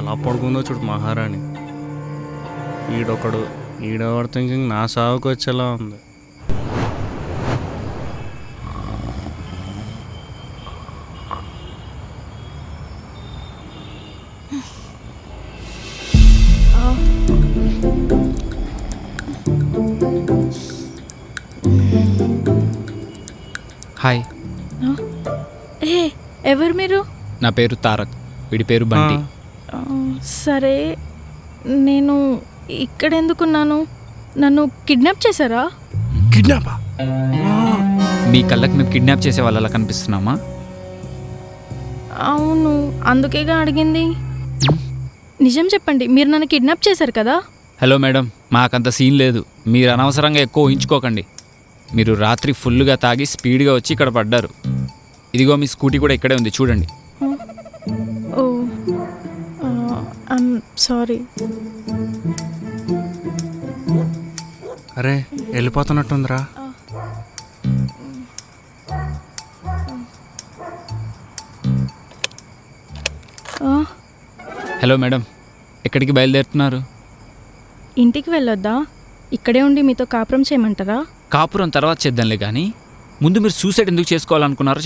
ఎలా పడుకుందో చూడు మహారాణి. ఈడొకడు థింకింగ్ నా సాగుకు వచ్చేలా ఉంది. హాయ్, ఏ ఎవరు మీరు? నా పేరు తారక్, వీడి పేరు బంటి. సరే, నేను ఇక్కడ ఎందుకున్నాను? నన్ను కిడ్నాప్ చేశారా? కిడ్నాపా? మీ కళ్ళకి మేము కిడ్నాప్ చేసే వాళ్ళలా కనిపిస్తున్నామా? అవును, అందుకేగా అడిగింది. నిజం చెప్పండి, మీరు నన్ను కిడ్నాప్ చేశారు కదా? హలో మేడం, మాకంత సీన్ లేదు. మీరు అనవసరంగా ఎక్కువ ఊహించుకోకండి. మీరు రాత్రి ఫుల్గా తాగి స్పీడ్గా వచ్చి ఇక్కడ పడ్డారు. ఇదిగో మీ స్కూటీ కూడా ఇక్కడే ఉంది, చూడండి. ఓ ఐమ్ సారీ. అరే వెళ్ళిపోతున్నట్టుందిరా. హలో మేడం, ఎక్కడికి బయలుదేరుతున్నారు? ఇంటికి వెళ్ళొద్దా? ఇక్కడే ఉండి మీతో కాపురం చేయమంటారా? కాపురం తర్వాత చేద్దాంలే కానీ ముందు మీరు సూసైడ్ ఎందుకు చేసుకోవాలనుకున్నారో